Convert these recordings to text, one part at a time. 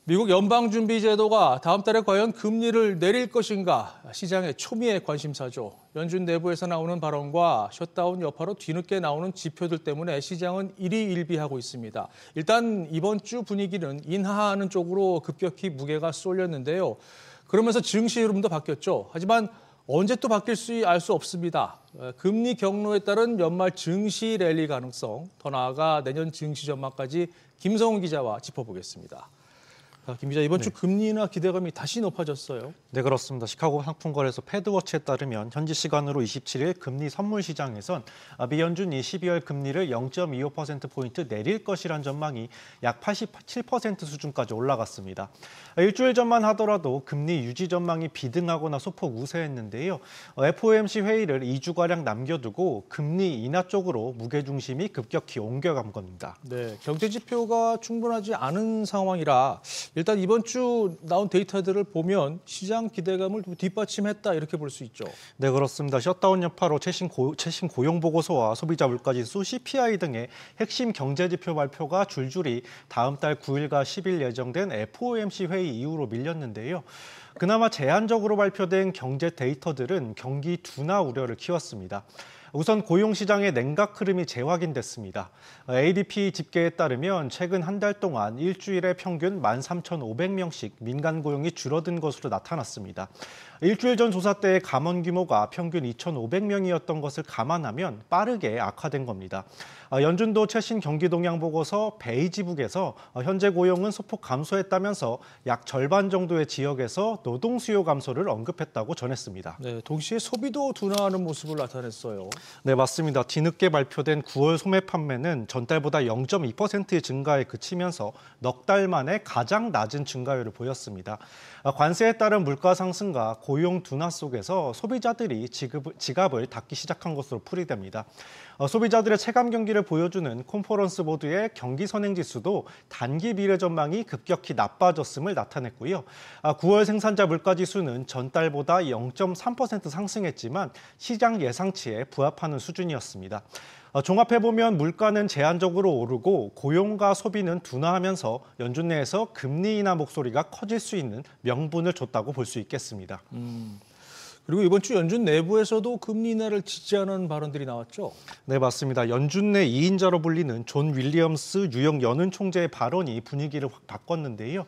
미국 연방준비제도가 다음 달에 과연 금리를 내릴 것인가 시장의 초미의 관심사죠. 연준 내부에서 나오는 발언과 셧다운 여파로 뒤늦게 나오는 지표들 때문에 시장은 일희일비하고 있습니다. 일단 이번 주 분위기는 인하하는 쪽으로 급격히 무게가 쏠렸는데요. 그러면서 증시 흐름도 바뀌었죠. 하지만 언제 또 바뀔지 알 수 없습니다. 금리 경로에 따른 연말 증시 랠리 가능성, 더 나아가 내년 증시 전망까지 김성훈 기자와 짚어보겠습니다. 김 기자, 이번 주 금리 인하 기대감이 다시 높아졌어요. 네, 그렇습니다. 시카고 상품거래소 패드워치에 따르면 현지 시간으로 27일 금리 선물 시장에선 미 연준이 12월 금리를 0.25%포인트 내릴 것이란 전망이 약 87% 수준까지 올라갔습니다. 일주일 전만 하더라도 금리 유지 전망이 비등하거나 소폭 우세했는데요. FOMC 회의를 2주가량 남겨두고 금리 인하 쪽으로 무게중심이 급격히 옮겨간 겁니다. 네, 경제 지표가 충분하지 않은 상황이라 일단 이번 주 나온 데이터들을 보면 시장 기대감을 뒷받침했다 이렇게 볼 수 있죠. 네, 그렇습니다. 셧다운 여파로 최신 고용 보고서와 소비자 물가지수 CPI 등의 핵심 경제 지표 발표가 줄줄이 다음 달 9일과 10일 예정된 FOMC 회의 이후로 밀렸는데요. 그나마 제한적으로 발표된 경제 데이터들은 경기 둔화 우려를 키웠습니다. 우선 고용시장의 냉각 흐름이 재확인됐습니다. ADP 집계에 따르면 최근 한 달 동안 일주일에 평균 13,500명씩 민간 고용이 줄어든 것으로 나타났습니다. 일주일 전 조사 때의 감원 규모가 평균 2,500명이었던 것을 감안하면 빠르게 악화된 겁니다. 연준도 최신 경기 동향 보고서 베이지북에서 현재 고용은 소폭 감소했다면서 약 절반 정도의 지역에서 노동 수요 감소를 언급했다고 전했습니다. 네, 동시에 소비도 둔화하는 모습을 나타냈어요. 네, 맞습니다. 뒤늦게 발표된 9월 소매 판매는 전달보다 0.2%의 증가에 그치면서 넉 달 만에 가장 낮은 증가율을 보였습니다. 관세에 따른 물가 상승과 고용 둔화 속에서 소비자들이 지갑을 닫기 시작한 것으로 풀이됩니다. 소비자들의 체감 경기를 보여주는 컨퍼런스 보드의 경기 선행 지수도 단기 미래 전망이 급격히 나빠졌음을 나타냈고요. 9월 생산자 물가 지수는 전달보다 0.3% 상승했지만 시장 예상치에 부합하는 수준이었습니다. 종합해보면 물가는 제한적으로 오르고 고용과 소비는 둔화하면서 연준 내에서 금리 인하 목소리가 커질 수 있는 명분을 줬다고 볼 수 있겠습니다. 그리고 이번 주 연준 내부에서도 금리 인하를 지지하는 발언들이 나왔죠? 네, 맞습니다. 연준 내 2인자로 불리는 존 윌리엄스 뉴욕 연은 총재의 발언이 분위기를 확 바꿨는데요.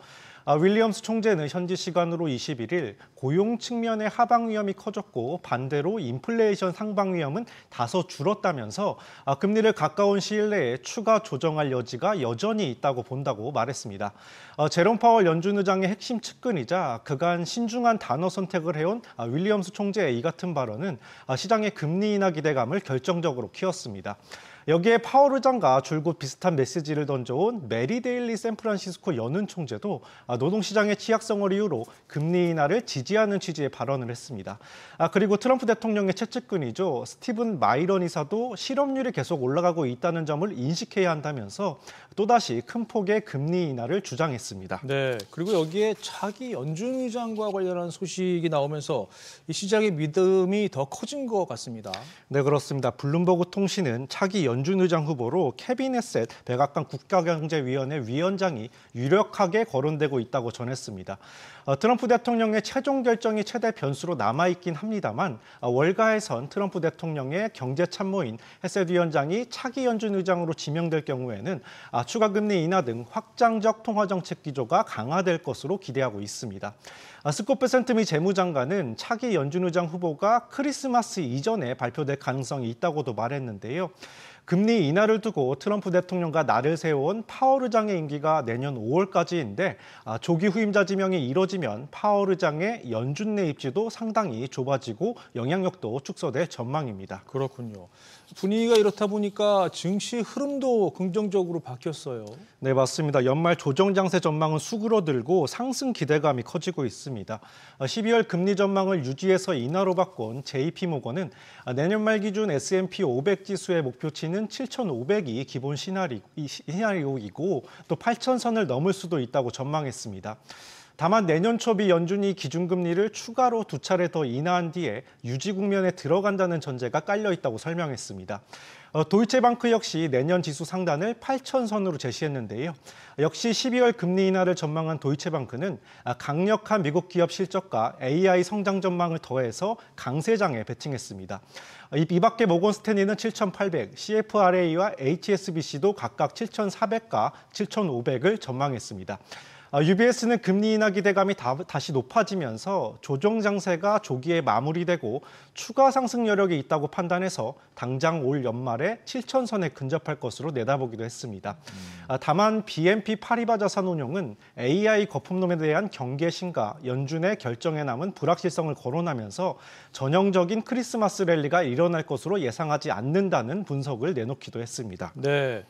윌리엄스 총재는 현지 시간으로 21일 고용 측면의 하방 위험이 커졌고 반대로 인플레이션 상방 위험은 다소 줄었다면서 금리를 가까운 시일 내에 추가 조정할 여지가 여전히 있다고 본다고 말했습니다. 제롬 파월 연준 의장의 핵심 측근이자 그간 신중한 단어 선택을 해온 윌리엄스 총재의 이 같은 발언은 시장의 금리 인하 기대감을 결정적으로 키웠습니다. 여기에 파월 의장과 줄곧 비슷한 메시지를 던져온 메리 데일리 샌프란시스코 연은 총재도 노동시장의 취약성을 이유로 금리 인하를 지지하는 취지의 발언을 했습니다. 그리고 트럼프 대통령의 최측근이죠. 스티븐 마이런 이사도 실업률이 계속 올라가고 있다는 점을 인식해야 한다면서 또다시 큰 폭의 금리 인하를 주장했습니다. 네, 그리고 여기에 차기 연준 의장과 관련한 소식이 나오면서 이 시장의 믿음이 더 커진 것 같습니다. 네, 그렇습니다. 블룸버그 통신은 차기 연준 의장 후보로 케빈 헤셋 백악관 국가경제위원회 위원장이 유력하게 거론되고 있다고 전했습니다. 트럼프 대통령의 최종 결정이 최대 변수로 남아있긴 합니다만 월가에선 트럼프 대통령의 경제참모인 헤셋 위원장이 차기 연준 의장으로 지명될 경우에는 추가 금리 인하 등 확장적 통화정책 기조가 강화될 것으로 기대하고 있습니다. 스콧 베센트 미 재무장관은 차기 연준 의장 후보가 크리스마스 이전에 발표될 가능성이 있다고도 말했는데요. 금리 인하를 두고 트럼프 대통령과 날을 세워온 파월 의장의 임기가 내년 5월까지인데 조기 후임자 지명이 이뤄지면 파월 의장의 연준 내 입지도 상당히 좁아지고 영향력도 축소될 전망입니다. 그렇군요. 분위기가 이렇다 보니까 증시 흐름도 긍정적으로 바뀌었어요. 네, 맞습니다. 연말 조정 장세 전망은 수그러들고 상승 기대감이 커지고 있습니다. 12월 금리 전망을 유지해서 인하로 바꾼 JP모건은 내년 말 기준 S&P 500 지수의 목표치는 7,500이 기본 시나리오이고 또 8,000선을 넘을 수도 있다고 전망했습니다. 다만 내년 초비 연준이 기준금리를 추가로 2차례 더 인하한 뒤에 유지 국면에 들어간다는 전제가 깔려 있다고 설명했습니다. 도이체방크 역시 내년 지수 상단을 8,000선으로 제시했는데요. 역시 12월 금리 인하를 전망한 도이체방크는 강력한 미국 기업 실적과 AI 성장 전망을 더해서 강세장에 베팅했습니다. 이 밖에 모건 스탠리는 7,800, CFRA와 HSBC도 각각 7,400과 7,500을 전망했습니다. UBS는 금리 인하 기대감이 다시 높아지면서 조정 장세가 조기에 마무리되고 추가 상승 여력이 있다고 판단해서 당장 올 연말에 7,000선에 근접할 것으로 내다보기도 했습니다. 다만 BNP 파리바 자산운용은 AI 거품론에 대한 경계심과 연준의 결정에 남은 불확실성을 거론하면서 전형적인 크리스마스 랠리가 일어날 것으로 예상하지 않는다는 분석을 내놓기도 했습니다. 네.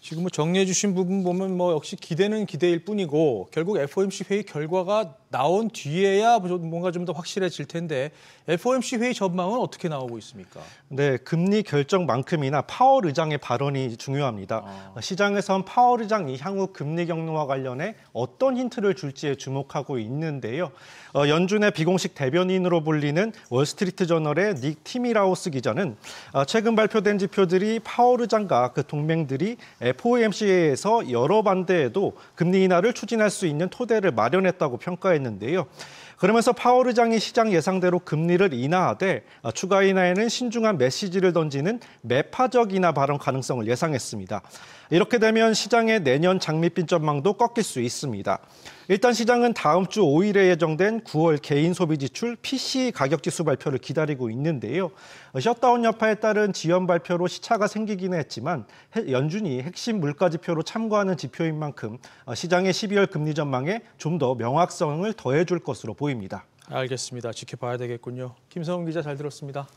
지금 정리해 주신 부분 보면 역시 기대는 기대일 뿐이고 결국 FOMC 회의 결과가 나온 뒤에야 뭔가 좀 더 확실해질 텐데 FOMC 회의 전망은 어떻게 나오고 있습니까? 네, 금리 결정만큼이나 파월 의장의 발언이 중요합니다. 시장에선 파월 의장이 향후 금리 경로와 관련해 어떤 힌트를 줄지에 주목하고 있는데요. 연준의 비공식 대변인으로 불리는 월스트리트저널의 닉 티미라우스 기자는 최근 발표된 지표들이 파월 의장과 그 동맹들이 FOMC에서 여러 반대에도 금리 인하를 추진할 수 있는 토대를 마련했다고 평가했는데요. 그러면서 파월 의장이 시장 예상대로 금리를 인하하되 추가 인하에는 신중한 메시지를 던지는 매파적 인하 발언 가능성을 예상했습니다. 이렇게 되면 시장의 내년 장밋빛 전망도 꺾일 수 있습니다. 일단 시장은 다음 주 5일에 예정된 9월 개인 소비 지출 PCE 가격 지수 발표를 기다리고 있는데요. 셧다운 여파에 따른 지연 발표로 시차가 생기기는 했지만 연준이 핵심 물가 지표로 참고하는 지표인 만큼 시장의 12월 금리 전망에 좀 더 명확성을 더해줄 것으로 보입니다. 알겠습니다. 지켜봐야 되겠군요. 김성훈 기자 잘 들었습니다.